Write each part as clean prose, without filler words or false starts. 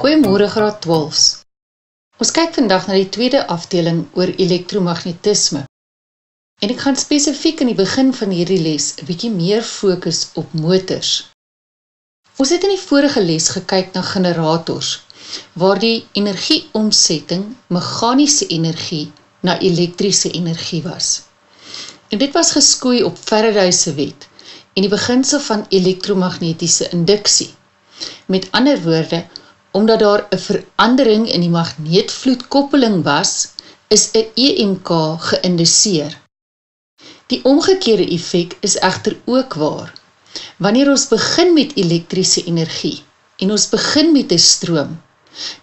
Goeiemôre graad 12's. Ons kyk vandag na die tweede afdeling oor elektromagnetisme. En ek gaan spesifiek in die begin van hierdie les 'n bietjie meer fokus op motors. Ons het in die vorige les gekyk na generators, waar die energieomsetting meganiese energie na elektriese energie was. En dit was geskoei op Faraday se wet en die beginsel van elektromagnetiese induksie. Met ander woorde, omdat daar 'n verandering in die magneetvloedkoppeling was, is 'n EMK geïnduseer. Die omgekeerde effek is egter ook waar. Wanneer ons begin met elektriese energie en ons begin met 'n stroom,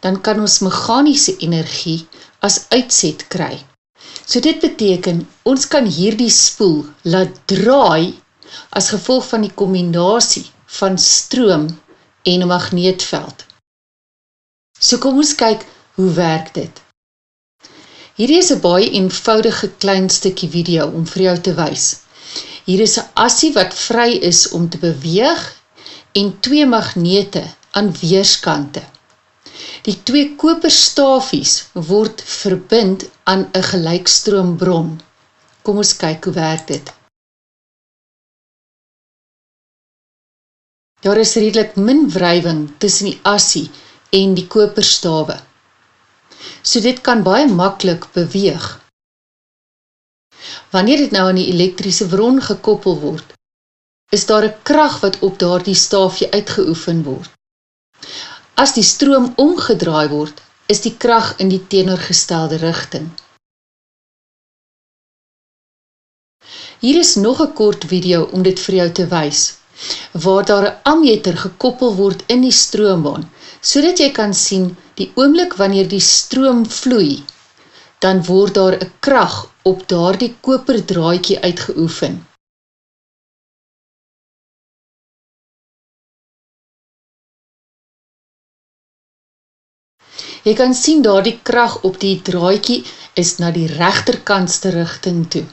dan kan ons meganiese energie as uitset kry. So dit beteken, ons kan hierdie spoel laat draai as gevolg van die kombinasie van stroom en 'n magneetveld. So kom ons kyk, hoe werk dit? Hierdie is 'n baie eenvoudige klein stukkie video om vir jou te wys. Hier is 'n assie wat vry is om te beweeg en twee magnete aan weerskante. Die twee koperstafies word verbind aan 'n gelykstroombron. Kom ons kyk hoe werk dit. Daar is redelik min wrywing tussen die assie en die koperstawe. So dit kan baie maklik beweeg. Wanneer dit nou aan die elektriese bron gekoppel word, is daar 'n krag wat op daardie staafie uitgeoefen word. As die stroom omgedraai word, is die krag in die teenoorgestelde rigting. Hier is nog 'n kort video om dit vir jou te wys, waar daar 'n ammeter gekoppel word in die stroombaan, sodat jy kan sien die oomblik wanneer die stroom vloei, dan word daar 'n krag op daardie koperdraadjie uitgeoefen. Jy kan sien daardie krag op die draadjie is na die regterkantste rigting toe.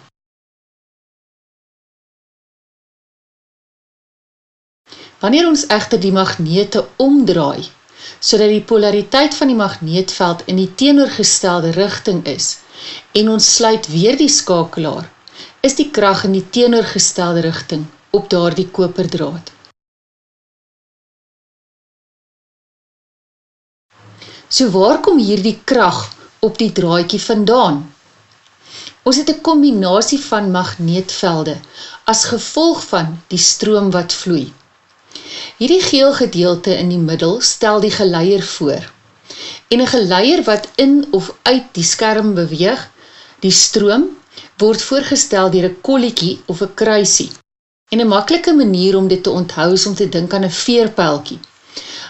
Wanneer ons egter die magnete omdraai, sodat die polariteit van die magneetveld in die teenoorgestelde rigting is, en ons sluit weer die skakelaar, is die krag in die teenoorgestelde rigting op daardie koperdraad. So waar kom hierdie krag op die draadjie vandaan? Ons het 'n kombinasie van magneetvelde as gevolg van die stroom wat vloei. Hierdie geel gedeelte in die middel stel die geleier voor. En 'n geleier wat in of uit die skerm beweeg, die stroom, word voorgestel deur 'n kolletjie of 'n kruisie. En 'n maklike manier om dit te onthou is om te dink aan 'n veerpyltjie.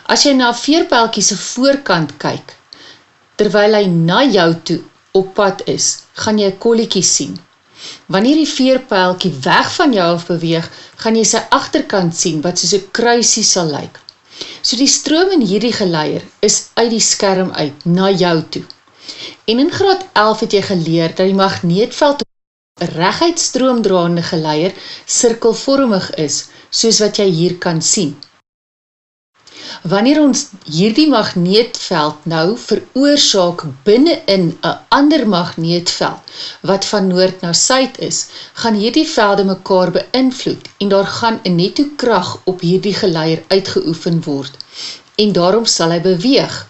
As jy na 'n veerpyltjie se voorkant kyk, terwyl hy na jou toe op pad is, gaan jy 'n kolletjie sien. Wanneer die veerpyltjie weg van jou af beweeg, gaan jy sy agterkant sien wat soos 'n kruisie sal lyk. So die stroom in hierdie geleier is uit die skerm uit na jou toe. En in graad 11 het jy geleer dat die magneetveld op 'n reguit stroomdraande geleier sirkelvormig is, soos wat jy hier kan sien. Wanneer ons hierdie magneetveld nou veroorsaak binne-in 'n ander magneetveld, wat van noord na suid is, gaan hierdie velde mekaar beïnvloed en daar gaan 'n netto krag op hierdie geleier uitgeoefen word, en daarom sal hy beweeg.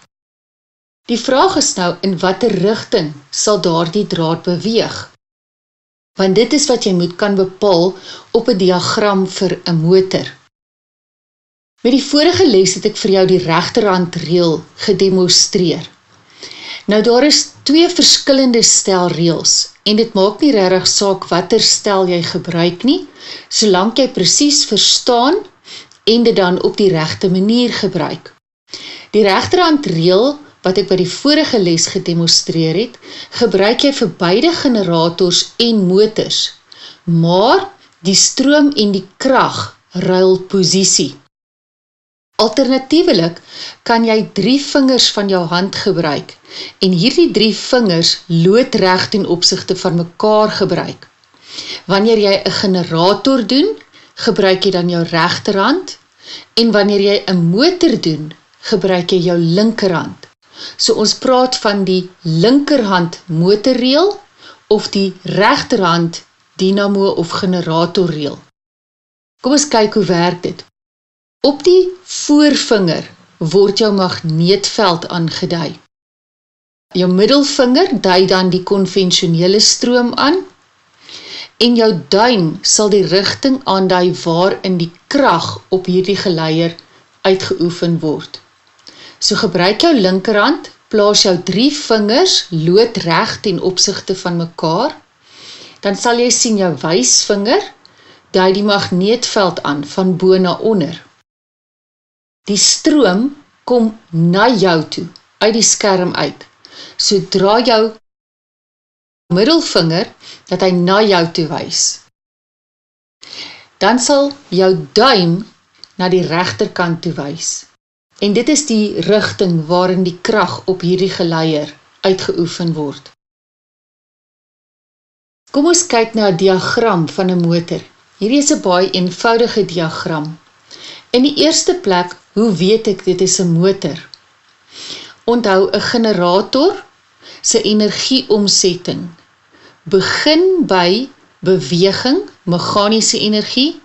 Die vraag is nou, in watter rigting sal daardie draad beweeg? Want dit is wat jy moet kan bepaal op 'n diagram vir 'n motor. Met die vorige les het ek vir jou die regterhandreël gedemonstreer. Nou daar is twee verskillende stel reëls en dit maak nie regtig saak watter stel jy gebruik nie, solank jy presies verstaan en dit dan op die regte manier gebruik. Die regterhandreël wat ek by die vorige les gedemonstreer het, gebruik jy vir beide generators en motors, maar die stroom en die krag ruil posisie. Alternatiewelik kan jy 3 vingers van jou hand gebruik en hierdie 3 vingers loodreg ten opsigte van mekaar gebruik. Wanneer jy 'n generator doen, gebruik jy dan jou regterhand en wanneer jy 'n motor doen, gebruik jy jou linkerhand. So ons praat van die linkerhand motorreël of die regterhand dynamo of generatorreël. Kom ons kyk hoe werk dit. Op die voorvinger word jou magneetveld aangedui. Jou middelvinger dui dan die konvensionele stroom aan en jou duim sal die rigting aandui waarin die krag op hierdie geleier uitgeoefen word. So gebruik jou linkerhand, plaas jou 3 vingers loodreg ten opsigte van mekaar, dan sal jy sien jou wysvinger dui die magneetveld aan van bo na onder. Die stroom kom na jou toe, uit die skerm uit. Sodra jou middelvinger dat hy na jou toe wys. Dan sal jou duim na die regterkant toe wys. En dit is die rigting waarin die krag op hierdie geleier uitgeoefen word. Kom ons kyk na 'n diagram van 'n motor. Hierdie is 'n baie eenvoudige diagram. In die eerste plek, hoe weet ek dit is 'n motor? Onthou, 'n generator se energieomsetting begin by beweging, meganiese energie,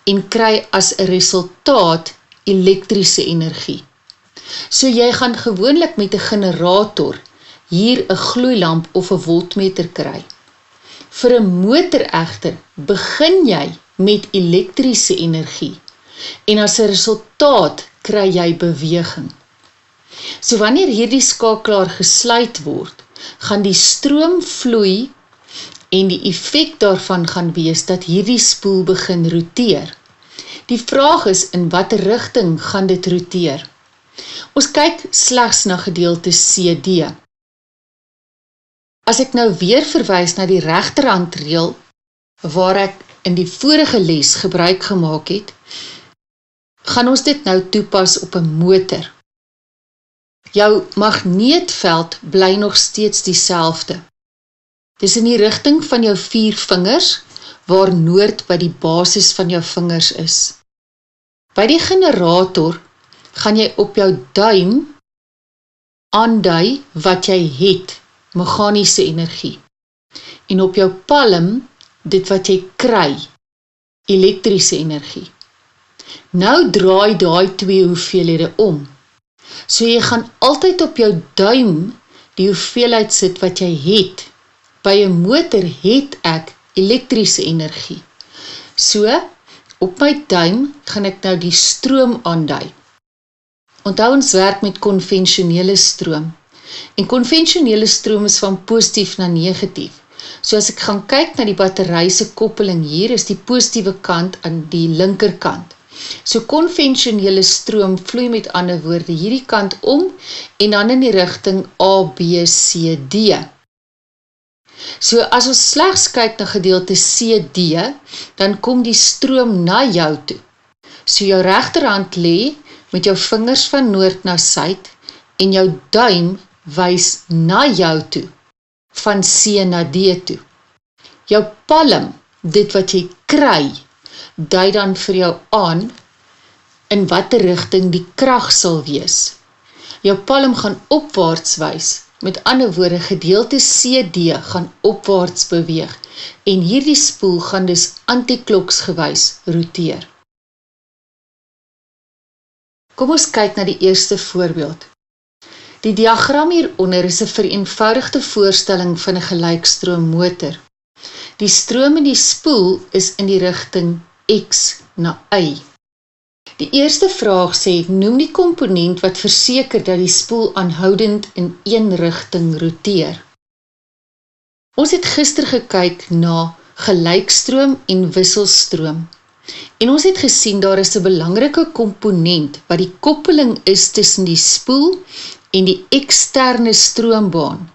en kry as 'n resultaat elektriese energie. So jy gaan gewoonlik met 'n generator hier 'n gloeilamp of 'n voltmeter kry. Vir 'n motor egter begin jy met elektriese energie en as 'n resultaat kry jy beweging. So wanneer hierdie skakelaar gesluit word, gaan die stroom vloei en die effek daarvan gaan wees dat hierdie spoel begin roteer. Die vraag is, in watter rigting gaan dit roteer? Ons kyk slegs na gedeelte CD. As ek nou weer verwys na die regterhandreël, waar ek in die vorige les gebruik gemaak het, gaan ons dit nou toepas op 'n motor. Jou magneetveld bly nog steeds dieselfde. Dis in die rigting van jou 4 vingers, waar noord by die basis van jou vingers is. By die generator gaan jy op jou duim aandui wat jy het, meganiese energie. En op jou palm, dit wat jy kry, elektriese energie. Nou draai daai 2 hoeveelhede om. So jy gaan altyd op jou duim die hoeveelheid sit wat jy het. By 'n motor het ek elektriese energie. So, op my duim gaan ek nou die stroom aandui. Onthou ons werk met konvensionele stroom. En konvensionele stroom is van positief na negatief. So as ek gaan kyk na die battery se koppeling hier, is die positiewe kant aan die linkerkant. So konvensionele stroom vloei met ander woorde hierdie kant om en dan in die rigting A, B, C, D. So as ons slegs kyk na gedeelte CD, dan kom die stroom na jou toe. So jou regterhand lê met jou vingers van noord na suid en jou duim wys na jou toe, van C na D toe. Jou palm, dit wat jy kry, dui dan vir jou aan in watter rigting die krag sal wees. Jou palm gaan opwaarts wys, met ander woorde gedeelte CD gaan opwaarts beweeg en hierdie spoel gaan dus antikloksgewys roteer. Kom ons kyk na die eerste voorbeeld. Die diagram hieronder is 'n vereenvoudigde voorstelling van 'n gelykstroommotor. Die stroom in die spoel is in die rigting X na Y. Die eerste vraag sê, noem die komponent wat verseker dat die spoel aanhoudend in een rigting roteer. Ons het gister gekyk na gelykstroom en wisselstroom. En ons het gesien daar is 'n belangrike komponent wat die koppeling is tussen die spoel en die eksterne stroombaan,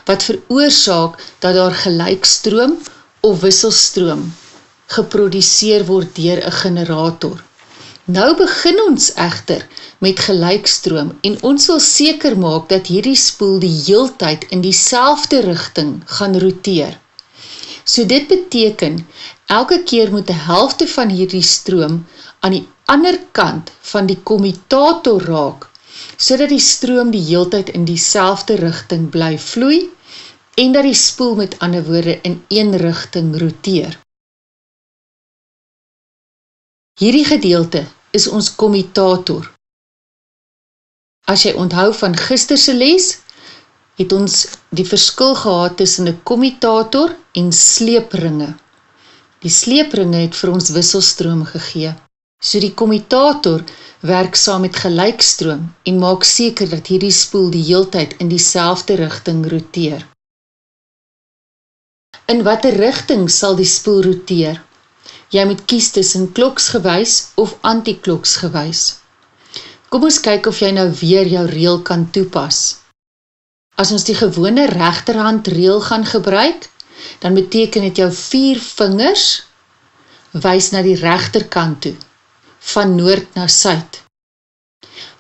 wat veroorsaak dat daar gelykstroom of wisselstroom geproduseer word deur 'n generator. Nou begin ons egter met gelykstroom en ons wil seker maak dat hierdie spoel die heeltyd in dieselfde rigting gaan roteer. So dit beteken, elke keer moet 'n helfte van hierdie stroom aan die ander kant van die kommutator raak sodat die stroom die heeltyd in dieselfde rigting bly vloei en dat die spoel met ander woorde in een rigting roteer. Hierdie gedeelte is ons kommutator. As jy onthou van gisterse les, het ons die verskil gehad tussen 'n kommutator en sleepringe. Die sleepringe het vir ons wisselstroom gegee. So die kommutator werk saam met gelykstroom en maak seker dat hierdie spoel die heeltyd in dieselfde rigting roteer. In watter rigting sal die spoel roteer? Jy moet kies tussen kloksgewys of anti-kloksgewys. Kom ons kyk of jy nou weer jou reël kan toepas. As ons die gewone regterhand reël gaan gebruik, dan beteken dit jou 4 vingers wys na die regterkant toe, van noord na suid.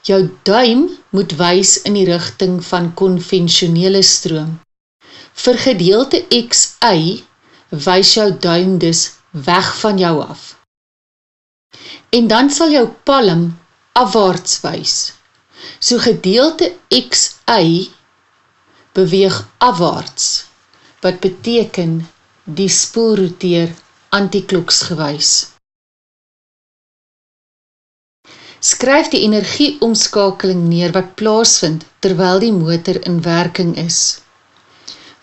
Jou duim moet wys in die rigting van konvensionele stroom. Vir gedeelte xy wys jou duim dus weg van jou af. En dan sal jou palm afwaarts wys. So gedeelte xy beweeg afwaarts, wat beteken die spoel roteer antikloksgewys. Skryf die energieomskakeling neer wat plaasvind terwyl die motor in werking is.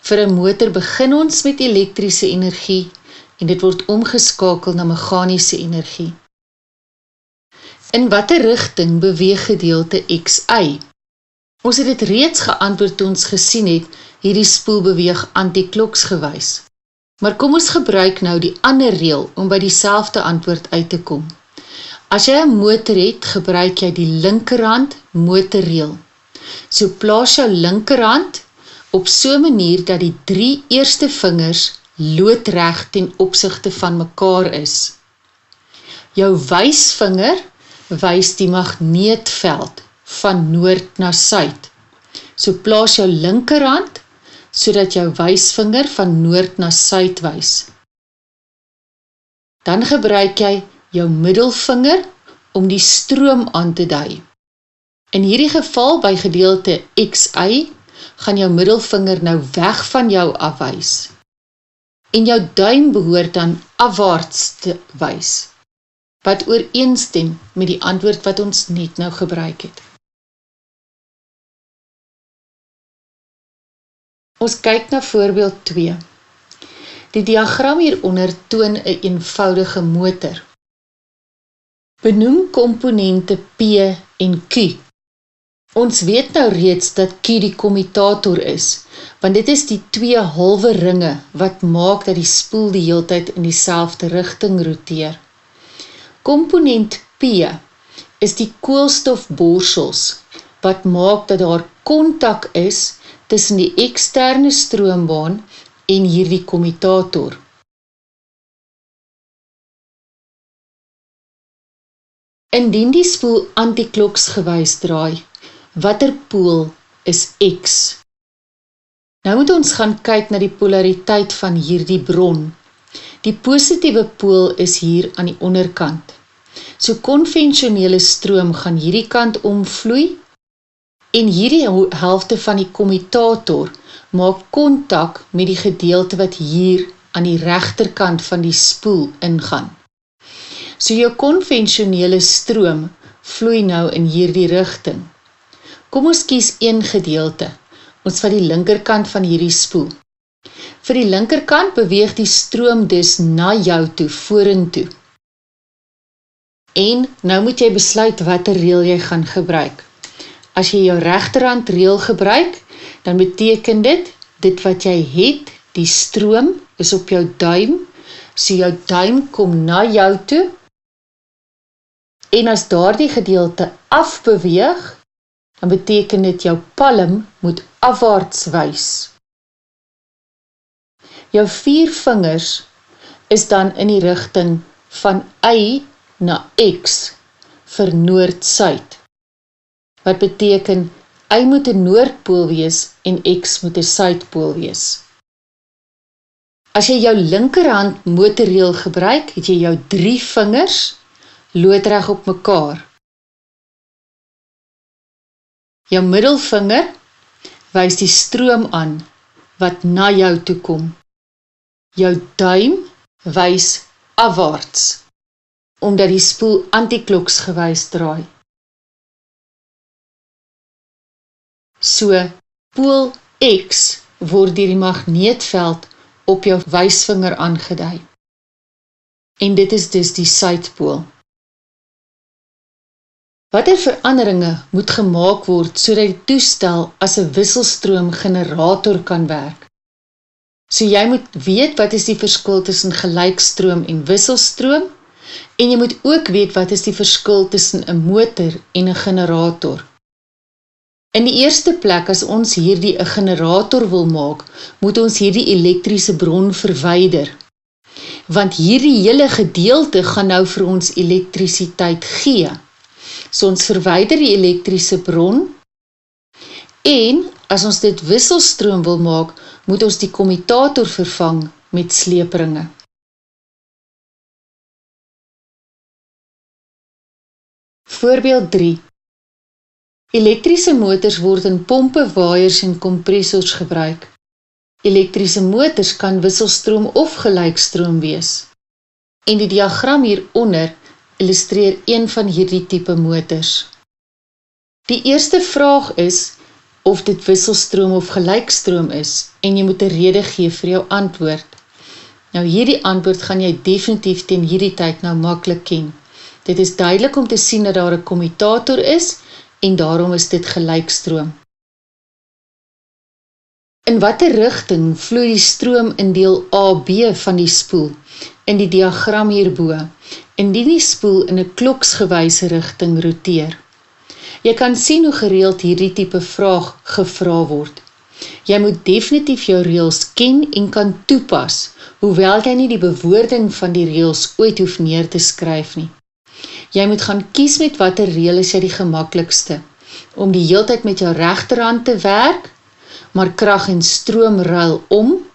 Vir 'n motor begin ons met elektriese energie en dit word omgeskakel na meganiese energie. In watter rigting beweeg gedeelte xy? Ons het dit reeds geantwoord toe ons gesien het, hierdie spoel beweeg antikloksgewys. Maar kom ons gebruik nou die ander reël om by dieselfde antwoord uit te kom. As jy 'n motor het, gebruik jy die linkerhand motorreël. So plaas jou linkerhand op so 'n manier dat die 3 eerste vingers loodreg ten opsigte van mekaar is. Jou wysvinger wys die magneetveld van noord na suid. So plaas jou linkerhand sodat jou wysvinger van noord na suid wys. Dan gebruik jy jou middelvinger om die stroom aan te dui. In hierdie geval by gedeelte xy gaan jou middelvinger nou weg van jou afwys. En jou duim behoort dan afwaarts te wys, wat ooreenstem met die antwoord wat ons net nou gebruik het. Ons kyk na voorbeeld 2. Die diagram hieronder toon 'n eenvoudige motor. Benoem komponente P en Q. Ons weet nou reeds dat Q die kommutator is, want dit is die 2 halwe ringe wat maak dat die spoel die heeltyd in dieselfde rigting roteer. Komponent P is die koolstofborsels wat maak dat daar kontak is tussen die eksterne stroombaan en hierdie kommutator. Indien die spoel antikloksgewys draai, watter pool is X? Nou moet ons gaan kyk na die polariteit van hierdie bron. Die positiewe pool is hier aan die onderkant. So konvensionele stroom gaan hierdie kant omvloei en hierdie helfte van die kommutator maak kontak met die gedeelte wat hier aan die regterkant van die spoel ingaan. So jou konvensionele stroom vloei nou in hierdie rigting. Kom ons kies een gedeelte. Ons vat die linkerkant van hierdie spoel. Vir die linkerkant beweeg die stroom dus na jou toe, vorentoe. En nou moet jy besluit watter reël jy gaan gebruik. As jy jou regterhand reël gebruik, dan beteken dit wat jy het, die stroom is op jou duim, so jou duim kom na jou toe, en as daardie gedeelte afbeweeg, dan beteken dit jou palm moet afwaarts wys. Jou 4 vingers is dan in die rigting van Y na X vir noord-suid. Wat beteken Y moet 'n noordpool wees en X moet 'n suidpool wees. As jy jou linkerhand motorreël gebruik, het jy jou 3 vingers loodreg op mekaar. Jou middelvinger wys die stroom aan wat na jou toe kom. Jou duim wys afwaarts, omdat die spoel antikloksgewys draai. So, pool X word deur die magneetveld op jou wysvinger aangedui. En dit is dus die suidpool. Watter veranderinge moet gemaak word sodat die toestel as 'n wisselstroom generator kan werk? So jy moet weet wat is die verskil tussen gelykstroom en wisselstroom, en jy moet ook weet wat is die verskil tussen 'n motor en 'n generator. In die eerste plek, as ons hierdie 'n generator wil maak, moet ons hierdie elektriese bron verwyder. Want hierdie hele gedeelte gaan nou vir ons elektrisiteit gee. So ons verwyder die elektriese bron, en as ons dit wisselstroom wil maak, moet ons die kommutator vervang met sleepringe. Voorbeeld 3. Elektriese motors word in pompe, waaiers en kompressors gebruik. Elektriese motors kan wisselstroom of gelykstroom wees. En die diagram hieronder illustreer een van hierdie tipe motors. Die eerste vraag is of dit wisselstroom of gelykstroom is, en jy moet 'n rede gee vir jou antwoord. Nou hierdie antwoord gaan jy definitief teen hierdie tyd nou maklik ken. Dit is duidelik om te sien dat daar 'n kommutator is, en daarom is dit gelykstroom. In watter rigting vloei die stroom in deel AB van die spoel, in die diagram hierbo, indien die spoel in 'n kloksgewyse rigting roteer? Jy kan sien hoe gereeld hierdie tipe vraag gevra word. Jy moet definitief jou reëls ken en kan toepas, hoewel jy nie die bewoording van die reëls ooit hoef neer te skryf nie. Jy moet gaan kies met watter reël is jy die gemaklikste, om die heeltyd met jou regterhand te werk, maar krag en stroom ruil om,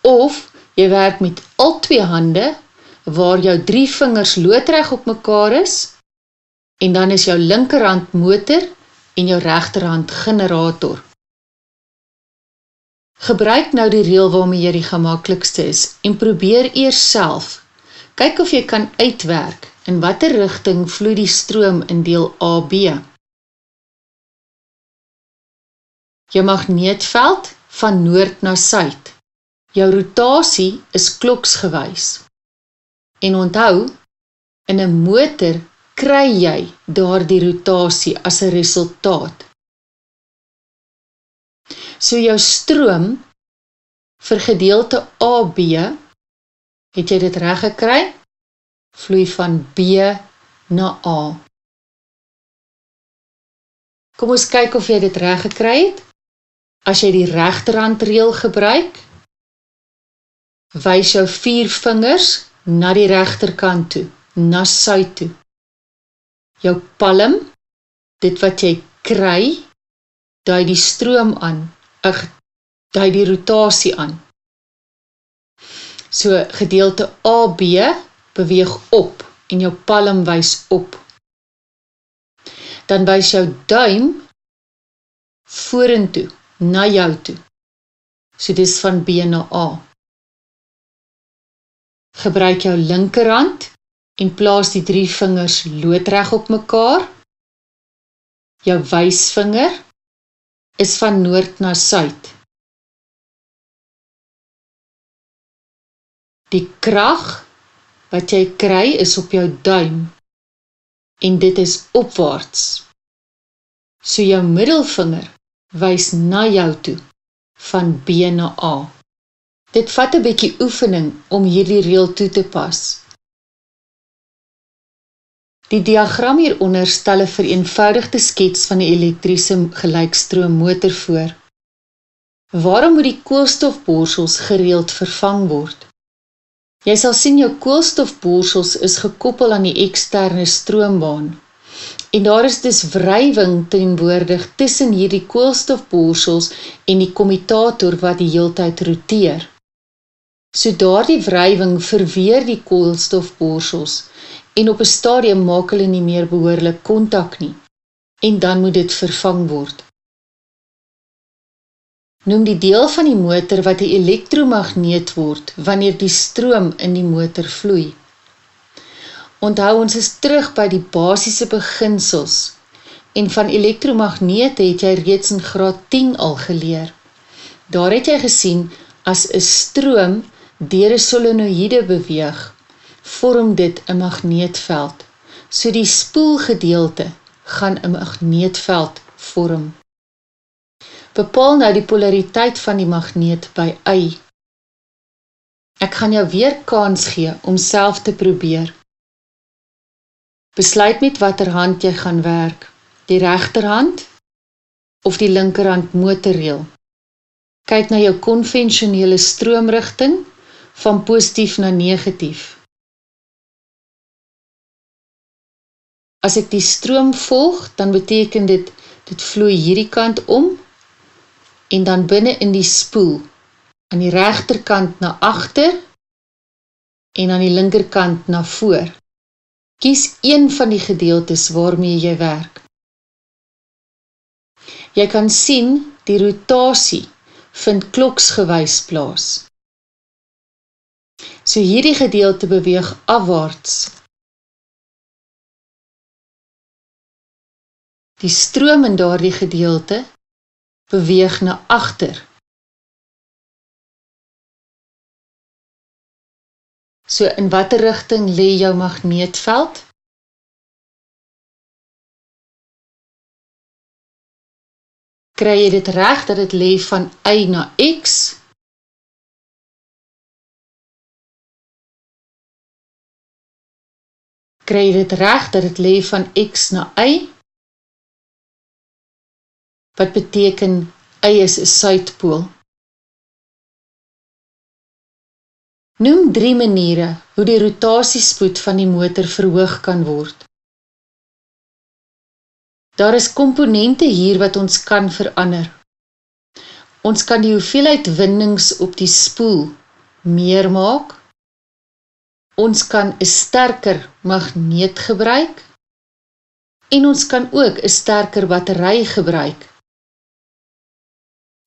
of jy werk met al twee hande, waar jou 3 vingers loodreg op mekaar is, en dan is jou linkerhand motor en jou regterhand generator. Gebruik nou die reël waarmee jy die gemaklikste is, en probeer eers self. Kyk of jy kan uitwerk, in watter rigting vloei die stroom in deel AB. Jou magneetveld van noord na suid. Jou rotasie is kloksgewys. En onthou, in 'n motor kry jy daardie rotasie as 'n resultaat. So jou stroom vir gedeelte AB, het jy dit reg gekry? Vloei van B na A. Kom ons kyk of jy dit reg gekry het. As jy die regterhandreël gebruik, wys jou 4 vingers na die regterkant toe, na suid toe. Jou palm, dit wat jy kry, dui die stroom aan, dui die rotasie aan. So gedeelte AB beweeg op en jou palm wys op. Dan wys jou duim vorentoe, na jou toe. So dis van B na A. Gebruik jou linkerhand en plaas die 3 vingers loodreg op mekaar. Jou wysvinger is van noord na suid. Die krag wat jy kry is op jou duim, en dit is opwaarts. So jou middelvinger wys na jou toe, van B na A. Dit vat 'n bietjie oefening om hierdie reël toe te pas. Die diagram hieronder stel 'n vereenvoudigde skets van 'n elektriese gelykstroommotor voor. Waarom moet die koolstofborsels gereeld vervang word? Jy sal sien jou koolstofborsels is gekoppel aan die eksterne stroombaan. En daar is dus wrywing teenwoordig tussen hierdie koolstofborsels en die kommutator wat die heeltyd roteer. So daardie wrywing verweer die koolstofborsels en op 'n stadium maak hulle nie meer behoorlik kontak nie. en dan moet dit vervang word. Noem die deel van die motor wat 'n elektromagneet word wanneer die stroom in die motor vloei. Onthou, ons is terug by die basiese beginsels en van elektromagnete het jy reeds in graad 10 al geleer. Daar het jy gesien, as 'n stroom deur 'n solenoïde beweeg, vorm dit 'n magneetveld. So die spoelgedeelte gaan 'n magneetveld vorm. Bepaal nou die polariteit van die magneet by Y. Ek gaan jou weer kans gee om self te probeer. Besluit met watter hand jy gaan werk, die regterhand of die linkerhand motorreël. Kyk na jou konvensionele stroomrigting van positief na negatief. As ek die stroom volg, dan beteken dit vloei hierdie kant om en dan binne in die spoel, aan die regterkant na agter en aan die linkerkant na voor. Kies een van die gedeeltes waarmee jy werk. Jy kan sien die rotasie vind kloksgewys plaas. So hierdie gedeelte beweeg afwaarts. Die stroom in daardie gedeelte beweeg na agter. So in watter rigting lê jou magneetveld? Kry jy dit reg dat dit lê van Y na X? Kry jy dit reg dat dit lê van X na Y? Wat beteken Y is 'n suidpool? Noem 3 maniere hoe die rotasiespoed van die motor verhoog kan word. Daar is komponente hier wat ons kan verander. Ons kan die hoeveelheid windings op die spoel meer maak. Ons kan 'n sterker magneet gebruik. En ons kan ook 'n sterker battery gebruik.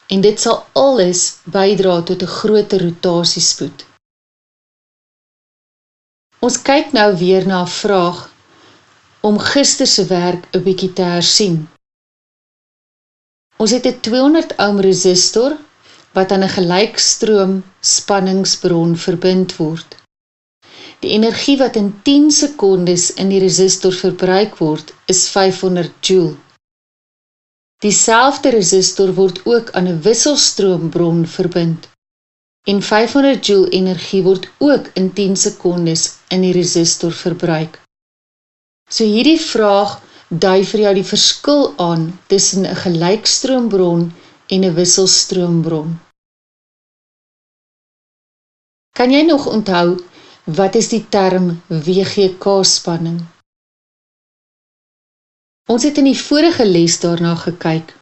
En dit sal alles bydra tot 'n groter rotasiespoed. Ons kyk nou weer na 'n vraag om gister se werk 'n bietjie te hersien. Ons het 'n 200 ohm resistor wat aan 'n gelykstroom spanningsbron verbind word. Die energie wat in 10 sekondes in die resistor verbruik word, is 500 joule. Dieselfde resistor word ook aan 'n wisselstroombron verbind. En 500 joule energie word ook in 10 sekondes in die resistor verbruik. So hierdie vraag dui vir jou die verskil aan tussen 'n gelykstroombron en 'n wisselstroombron. Kan jy nog onthou, wat is die term WGK-spanning? Ons het in die vorige les daarna gekyk.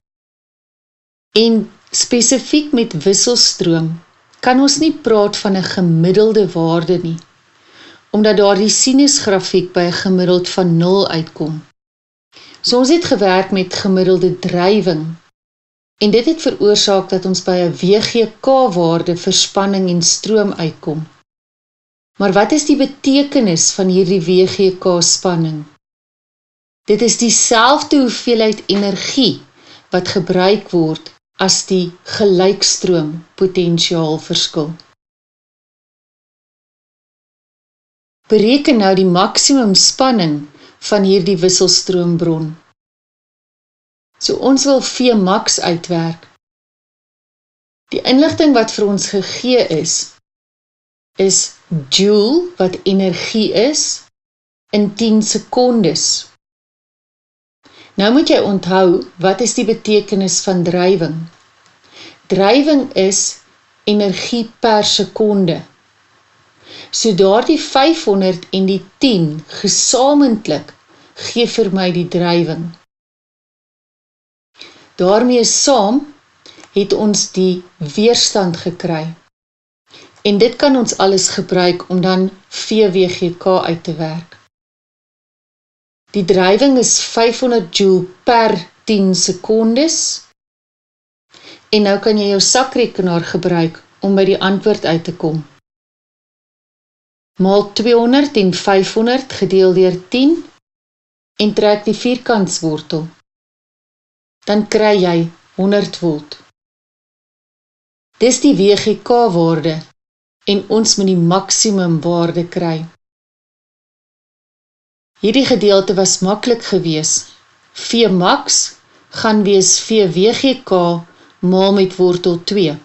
En spesifiek met wisselstroom kan ons nie praat van 'n gemiddelde waarde nie, omdat daar die sinusgrafiek by 'n gemiddeld van 0 uitkom. So ons het gewerk met gemiddelde drywing, en dit het veroorsaak dat ons by 'n WGK-waarde vir spanning en stroom uitkom. Maar wat is die betekenis van hierdie WGK-spanning? Dit is dieselfde hoeveelheid energie wat gebruik word as die gelykstroom potentiaalverskil. Bereken nou die maksimum spanning van hierdie wisselstroombron. So ons wil Vmax uitwerk. Die inligting wat vir ons gegee is joule wat energie is in 10 sekondes. Nou moet jy onthou, wat is die betekenis van drywing? Drywing is energie per sekonde. So daardie 500 en die 10 gesamentlik gee vir my die drywing. Daarmee saam het ons die weerstand gekry. En dit kan ons alles gebruik om dan VWGK uit te werk. Die drywing is 500 joule per 10 sekondes. En nou kan jy jou sakrekenaar gebruik om by die antwoord uit te kom. Maal 200 en 500 gedeel deur 10 en trek die vierkantswortel. Dan kry jy 100 volt. Dis die WGK-waarde en ons moet die maksimum waarde kry. Hierdie gedeelte was maklik gewees. Vmax gaan wees VWGK maal met wortel 2.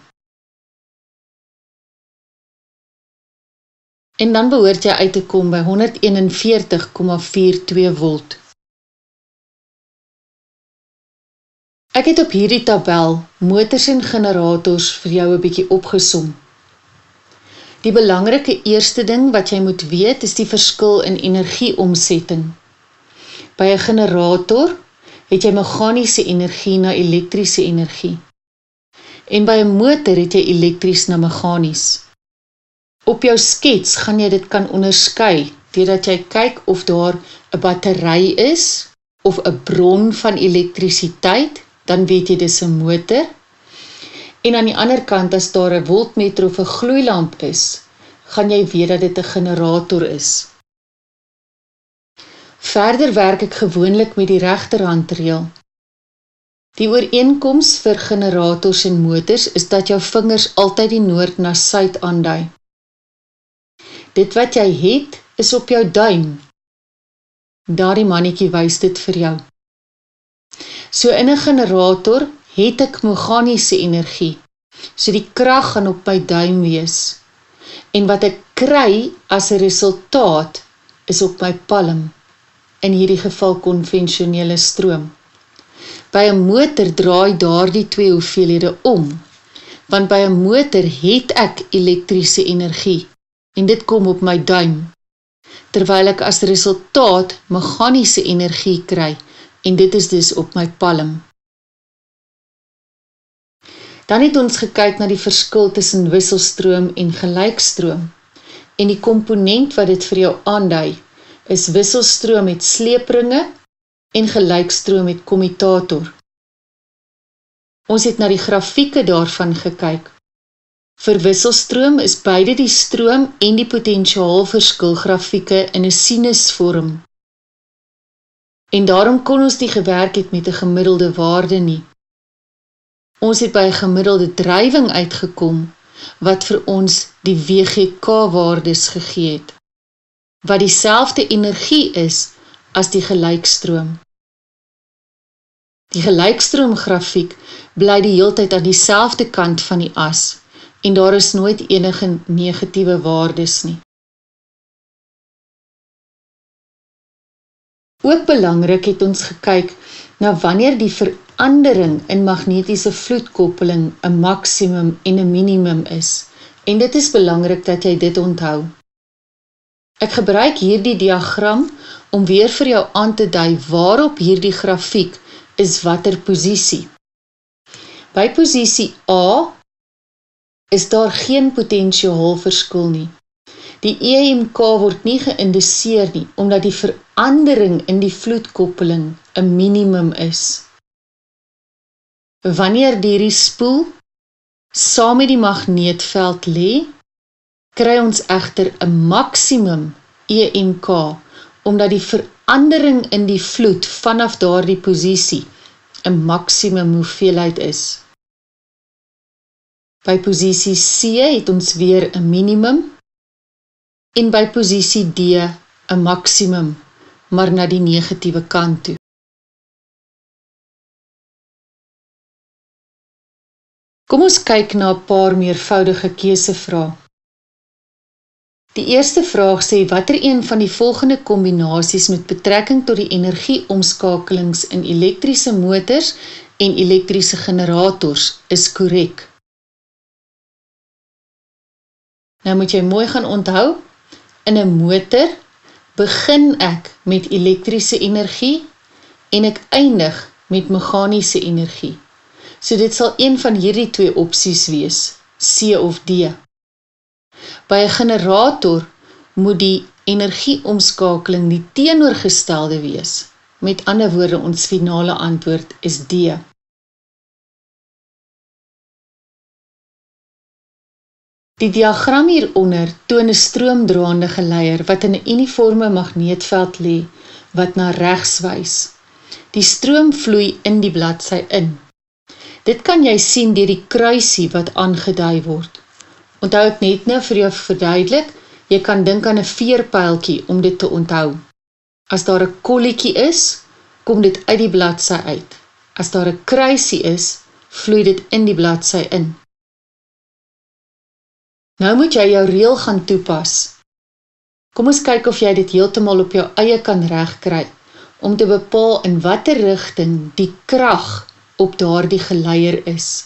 En dan behoort jy uit te kom by 141,42 volt. Ek het op hierdie tabel motors en generators vir jou 'n bietjie opgesom. Die belangrike eerste ding wat jy moet weet is die verskil in energieomsetting. By 'n generator het jy meganiese energie na elektriese energie. En by 'n motor het jy elektries na meganies. Op jou skets gaan jy dit kan onderskei, deurdat jy kyk of daar 'n battery is, of 'n bron van elektrisiteit, dan weet jy dis 'n motor. En aan die ander kant, as daar 'n voltmeter of 'n gloeilamp is, gaan jy weet dat dit 'n generator is. Verder werk ek gewoonlik met die regterhandreël. Die ooreenkoms vir generators en motors is dat jou vingers altyd die noord na suid aandui. Dit wat jy het, is op jou duim. Daardie mannetjie wys dit vir jou. So in 'n generator het ek meganiese energie, so die krag gaan op my duim wees. En wat ek kry as 'n resultaat is op my palm, in hierdie geval konvensionele stroom. By 'n motor draai daardie twee hoeveelhede om, want by 'n motor het ek elektriese energie, en dit kom op my duim, terwyl ek as resultaat meganiese energie kry, en dit is dus op my palm. Dan het ons gekyk na die verskil tussen wisselstroom en gelykstroom, en die komponent wat dit vir jou aandui, is wisselstroom met sleepringe en gelykstroom met kommutator. Ons het na die grafieke daarvan gekyk. Vir wisselstroom is beide die stroom en die potentiaalverskil grafieke in 'n sinusvorm. En daarom kon ons nie gewerk het met 'n gemiddelde waarde nie. Ons het by 'n gemiddelde drywing uitgekom, wat vir ons die WGK-waardes gegee het, wat dieselfde energie is as die gelykstroom. Die gelykstroomgrafiek bly die heeltyd aan dieselfde kant van die as, en daar is nooit enige negatiewe waardes nie. Ook belangrik het ons gekyk na wanneer die verandering in magnetiese vloedkoppeling 'n maksimum en 'n minimum is, en dit is belangrik dat jy dit onthou. Ek gebruik hierdie diagram om weer vir jou aan te dui waarop hierdie grafiek is watter posisie. By posisie A is daar geen potentiaalverskil nie. Die EMK word nie geïndiseer nie, omdat die verandering in die vloedkoppeling 'n minimum is. Wanneer die spoel saam met die magneetveld lê, kry ons egter 'n maksimum EMK, omdat die verandering in die vloed vanaf daardie posisie 'n maksimum hoeveelheid is. By posisie C het ons weer 'n minimum, en by posisie D 'n maksimum, maar na die negatiewe kant toe. Kom ons kyk na 'n paar meervoudige keusevrae. Die eerste vraag sê watter een van die volgende kombinasies met betrekking tot die energieomskakelings in elektriese motors en elektriese generators is korrek. Nou moet jy mooi gaan onthou, in 'n motor begin ek met elektriese energie en ek eindig met meganiese energie. So dit sal een van hierdie twee opsies wees, C of D. By 'n generator moet die energieomskakeling die teenoorgestelde wees? Met ander woorde, ons finale antwoord is D. Die diagram hieronder toon 'n stroomdraande geleier wat in 'n uniforme magneetveld lê wat na regs wys. Die stroom vloei in die bladsy in. Dit kan jy sien deur die kruisie wat aangedui word. Onthou ek net nou vir jou verduidelik, jy kan dink aan 'n veerpyltjie om dit te onthou. As daar 'n kolletjie is, kom dit uit die bladsy uit. As daar 'n kruisie is, vloei dit in die bladsy in. Nou moet jy jou reël gaan toepas. Kom ons kyk of jy dit heeltemal op jou eie kan regkry, om te bepaal in watter rigting die krag op daardie geleier is.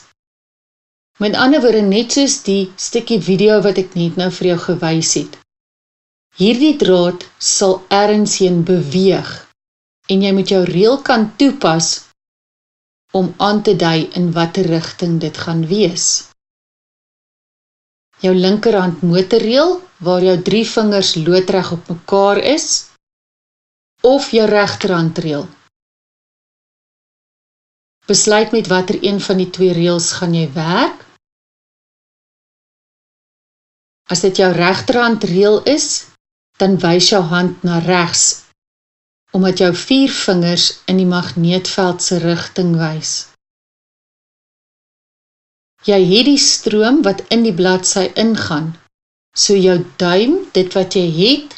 Met ander woorde, net soos die stukkie video wat ek net nou vir jou gewys het. Hierdie draad sal ergens heen beweeg, en jy moet jou reël kan toepas om aan te dui in watter rigting dit gaan wees. Jou linkerhand motorreël, waar jou 3 vingers loodreg op mekaar is, of jou regterhandreël. Besluit met watter een van die 2 reëls gaan jy werk. As dit jou regterhandreël is, dan wys jou hand na regs, omdat jou 4 vingers in die magneetveld se rigting wys. Jy het die stroom wat in die bladsy ingaan, so jou duim, dit wat jy het,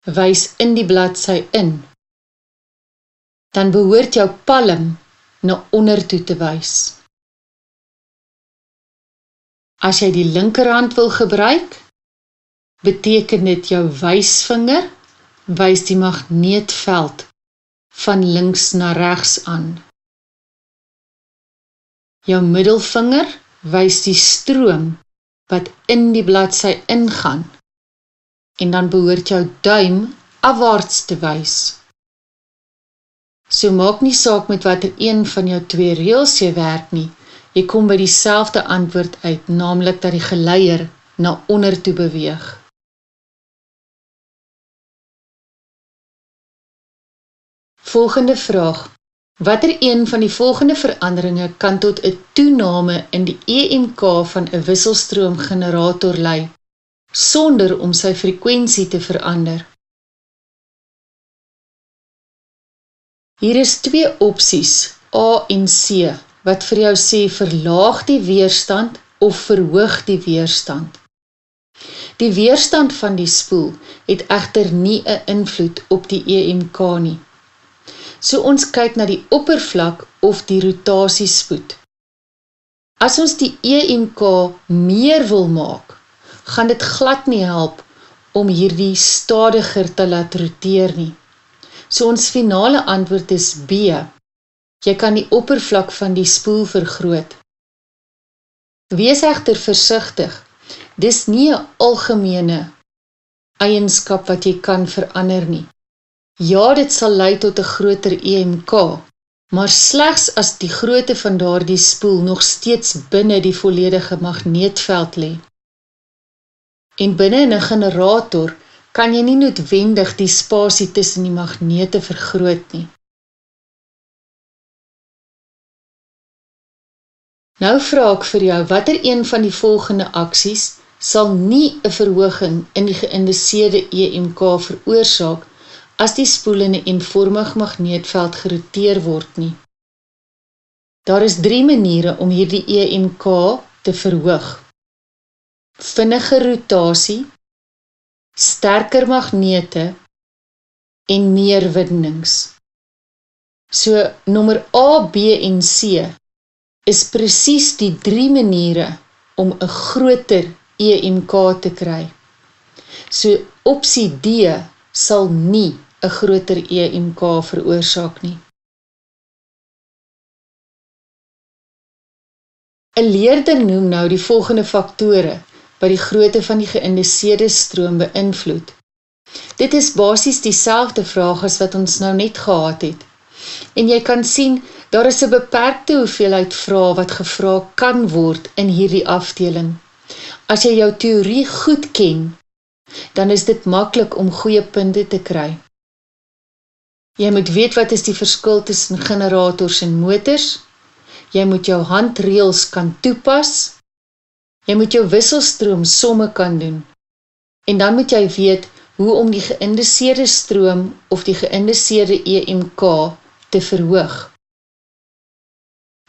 wys in die bladsy in. Dan behoort jou palm na onder toe te wys. As jy die linkerhand wil gebruik, beteken dit jou wysvinger wys die magneetveld van links na regs aan. Jou middelvinger wys die stroom wat in die bladsy ingaan, en dan behoort jou duim afwaarts te wys. So maak nie saak met watter een van jou 2 reëls jy werk nie, jy kom by dieselfde antwoord uit, naamlik dat die geleier na onder toe beweeg. Volgende vraag. Watter een van die volgende veranderinge kan tot 'n toename in die EMK van 'n wisselstroomgenerator lei, sonder om sy frekwensie te verander? Hier is 2 opsies, A en C, wat vir jou sê verlaag die weerstand of verhoog die weerstand. Die weerstand van die spoel het egter nie 'n invloed op die EMK nie. So ons kyk na die oppervlak of die rotasiespoed. As ons die EMK meer wil maak, gaan dit glad nie help om hierdie stadiger te laat roteer nie. So ons finale antwoord is B. Jy kan die oppervlak van die spoel vergroot. Wees egter versigtig, dis nie 'n algemene eienskap wat jy kan verander nie. Ja, dit sal lei tot 'n groter EMK, maar slegs as die grootte van daardie spoel nog steeds binne die volledige magneetveld lê. En binne in 'n generator kan jy nie noodwendig die spasie tussen die magnete vergroot nie. Nou vra ek vir jou, watter een van die volgende aksies sal nie 'n verhoging in die geïnduseerde EMK veroorsaak as die spoel in 'n eenvormig magneetveld geroteer word nie? Daar is 3 maniere om hierdie EMK te verhoog. Vinnige rotasie, sterker magnete en meer windings. So, nommer A, B en C is presies die 3 maniere om 'n groter EMK te kry. So, opsie D sal nie 'n groter EMK veroorsaak nie. 'n Leerder noem nou die volgende faktore wat die grootte van die geïnduseerde stroom beïnvloed. Dit is basies dieselfde vraag as wat ons nou net gehad het. En jy kan sien, daar is 'n beperkte hoeveelheid vrae wat gevra kan word in hierdie afdeling. As jy jou teorie goed ken, dan is dit maklik om goeie punte te kry. Jy moet weet wat is die verskil tussen generators en motors, jy moet jou handreëls kan toepas, jy moet jou wisselstroom somme kan doen, en dan moet jy weet hoe om die geïnduseerde stroom of die geïnduseerde EMK te verhoog.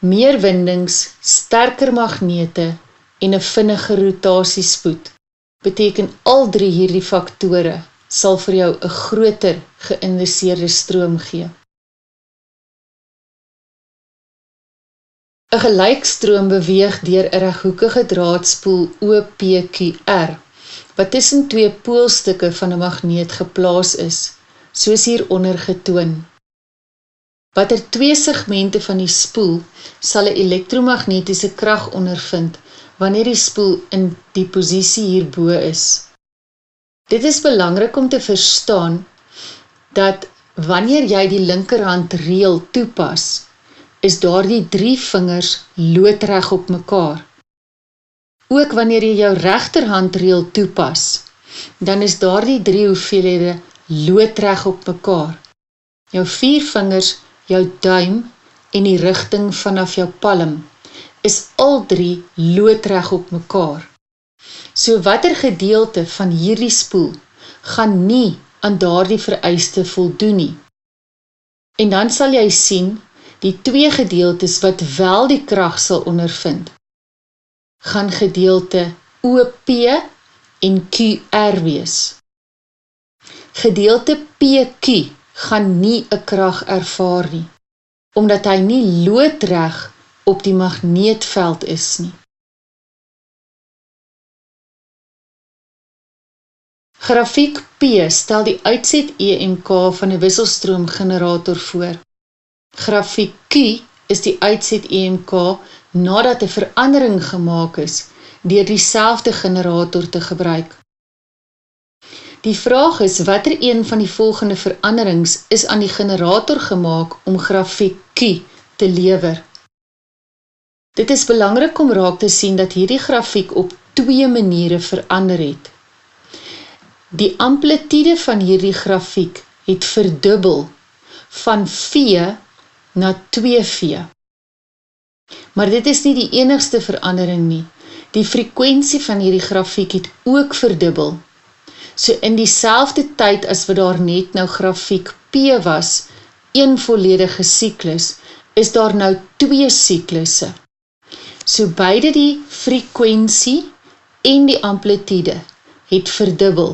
Meer windings, sterker magnete en 'n vinniger rotasiespoed beteken al drie hierdie faktore sal vir jou 'n groter geïnduseerde stroom gee. 'n Gelykstroom beweeg deur 'n reghoekige draadspoel OPQR wat tussen twee poolstukke van 'n magneet geplaas is, soos hieronder getoon. Watter twee segmente van die spoel sal 'n elektromagnetiese krag ondervind wanneer die spoel in die posisie hierbo is. Dit is belangrik om te verstaan dat wanneer jy die linkerhand reël toepas, is daardie drie vingers loodreg op mekaar. Ook wanneer jy jou regterhand reël toepas, dan is daardie drie hoeveelhede loodreg op mekaar. Jou vier vingers, jou duim en die rigting vanaf jou palm is al drie loodreg op mekaar. So watter gedeelte van hierdie spoel gaan nie aan daardie vereiste voldoen nie. En dan sal jy sien, die twee gedeeltes wat wel die krag sal ondervind, gaan gedeelte OP en QR wees. Gedeelte PQ gaan nie 'n krag ervaar nie, omdat hy nie loodreg op die magneetveld is nie. Grafiek P stel die uitset EMK van 'n wisselstroomgenerator voor. Grafiek Q is die uitset EMK nadat 'n verandering gemaak is deur dieselfde generator te gebruik. Die vraag is watter een van die volgende veranderings is aan die generator gemaak om grafiek Q te lewer. Dit is belangrik om raak te sien dat hierdie grafiek op twee maniere verander het. Die amplitude van hierdie grafiek het verdubbel van V na 2V. Maar dit is nie die enigste verandering nie. Die frekwensie van hierdie grafiek het ook verdubbel. So in dieselfde tyd as wat daar net nou grafiek P was, een volledige siklus, is daar nou twee siklusse. So beide die frekwensie en die amplitude het verdubbel.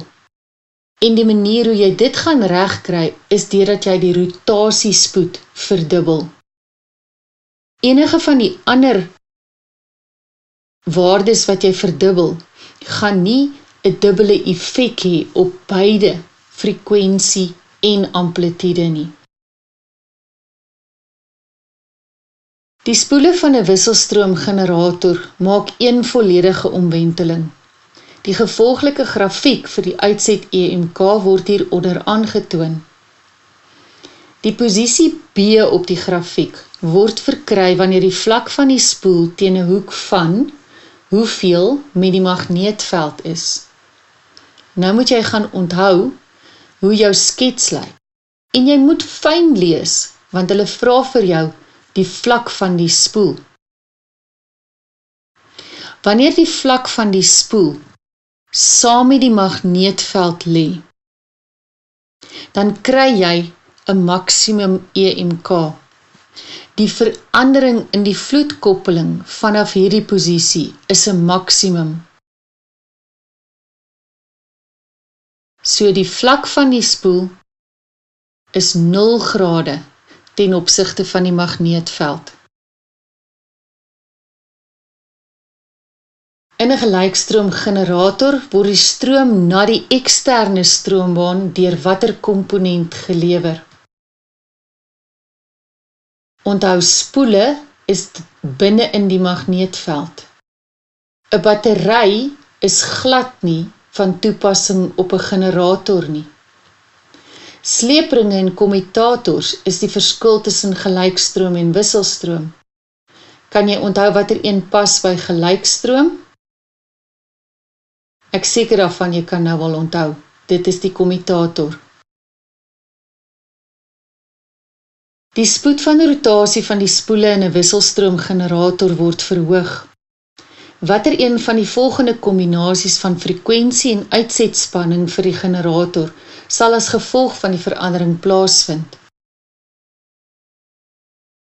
En die manier hoe jy dit gaan regkry is deurdat jy die rotasiespoed verdubbel. Enige van die ander waardes wat jy verdubbel, gaan nie 'n dubbele effek hê op beide frekwensie en amplitude nie. Die spoele van 'n wisselstroomgenerator maak een volledige omwenteling. Die gevolglike grafiek vir die uitset EMK word hieronder aangetoon. Die posisie B op die grafiek word verkry wanneer die vlak van die spoel teen 'n hoek van hoeveel met die magneetveld is. Nou moet jy gaan onthou hoe jou skets lyk. En jy moet fyn lees, want hulle vra vir jou die vlak van die spoel. Wanneer die vlak van die spoel saam met die magneetveld lê, dan kry jy 'n maksimum EMK. Die verandering in die vloedkoppeling vanaf hierdie posisie is 'n maksimum. So die vlak van die spoel is 0 grade ten opsigte van die magneetveld. In 'n gelykstroomgenerator word die stroom na die eksterne stroombaan deur watter komponent gelewer. Onthou, spoele is binne in die magneetveld. 'n Battery is glad nie van toepassing op 'n generator nie. Sleepringe en kommutators is die verskil tussen gelykstroom en wisselstroom. Kan jy onthou watter een pas by gelykstroom? Ek seker daarvan jy kan nou al onthou. Dit is die kommutator. Die spoed van die rotasie van die spoele in 'n wisselstroomgenerator word verhoog. Watter een van die volgende kombinasies van frekwensie en uitsetspanning vir die generator sal as gevolg van die verandering plaasvind?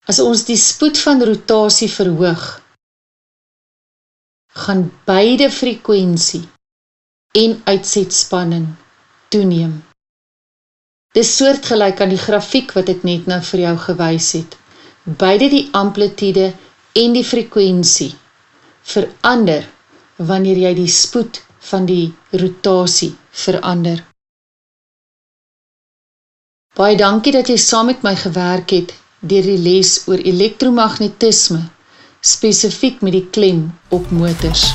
As ons die spoed van rotasie verhoog, gaan beide frekwensie en uitsetspanning toeneem. Dis soortgelyk aan die grafiek wat ek net nou vir jou gewys het. Beide die amplitude en die frekwensie verander wanneer jy die spoed van die rotasie verander. Baie dankie dat jy saam met my gewerk het deur die les oor elektromagnetisme, spesifiek met die klem op motors.